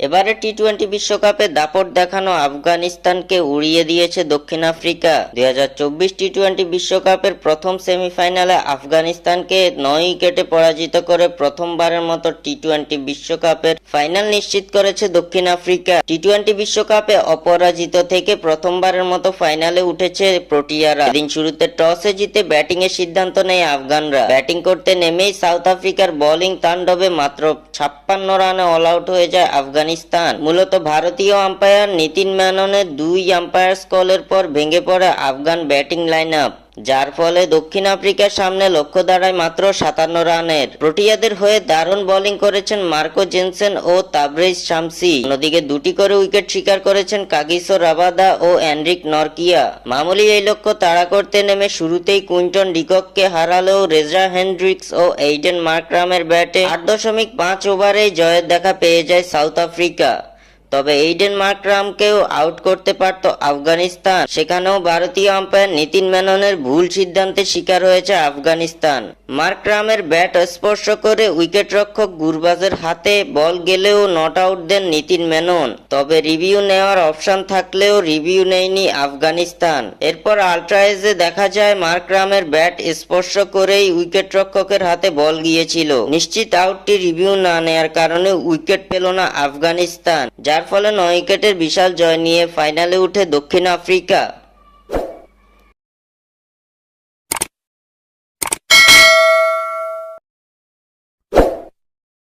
এবারে টি-20 বিশ্বকাপে দাপট দেখানো আফগানিস্তানকে উড়িয়ে দিয়েছে দক্ষিণ আফ্রিকা। 2024 টি-20 বিশ্বকাপের প্রথম সেমিফাইনালে আফগানিস্তানকে 9 উইকেটে পরাজিত করে প্রথমবারের মতো টি-20 বিশ্বকাপের ফাইনাল নিশ্চিত করেছে দক্ষিণ আফ্রিকা। টি-20 বিশ্বকাপে অপরাজিত থেকে প্রথমবারের মতো ফাইনালে উঠেছে প্রোটিয়ারা। এদিন শুরুতে টসে জিতে ব্যাটিং এর সিদ্ধান্ত নেয় আফগানরা। ব্যাটিং করতে নেমেই সাউথ আফ্রিকার বোলিং তাণ্ডবে মাত্র 56 রানে অল আউট হয়ে যায় আফগানিস্তান। মূলত ভারতীয় আম্পায়ার নিতিন মেননের 2 আম্পায়ার্স কলের পর ভেঙে পড়ে আফগান ব্যাটিং লাইন আপ, যার ফলে দক্ষিণ আফ্রিকার সামনে লক্ষ্য দাঁড়ায় মাত্র 57 রানের। প্রোটিয়াদের হয়ে দারুণ বোলিং করেছেন মার্কো জেনসেন ও তাবরেজ শামসি। অন্যদিকে 2টি করে উইকেট শিকার করেছেন কাগিসো রাবাদা ও এনরিক নরকিয়া। মামুলি এই লক্ষ্য তাড়া করতে নেমে শুরুতেই কুইন্টন ডিকককে হারালেও রেজা হেন্ড্রিক্স ও এইডেন মার্করামের ব্যাটে 8.5 ওভারেই জয়ের দেখা পেয়ে যায় সাউথ আফ্রিকা। তবে এইডেন মার্করামকেও আউট করতে পারত আফগানিস্তান, সেখানেও ভারতীয় আম্পায়ার নিতিন মেননের ভুল সিদ্ধান্তের শিকার হয়েছে আফগানিস্তান। মার্করামের ব্যাট স্পর্শ করে উইকেটরক্ষক গুরবাজের হাতে বল গেলেও নট আউট দেন নিতিন মেনন। তবে রিভিউ নেওয়ার অপশন থাকলেও রিভিউ নেয়নি আফগানিস্তান। এরপর আল্ট্রাএজে দেখা যায় মার্করামের ব্যাট স্পর্শ করেই উইকেটরক্ষকের হাতে বল গিয়েছিল। নিশ্চিত আউটটি রিভিউ না নেয়ার কারণে উইকেট পেল না আফগানিস্তান, যার ফলে 9 উইকেটের বিশাল জয় নিয়ে ফাইনালে উঠে দক্ষিণ আফ্রিকা।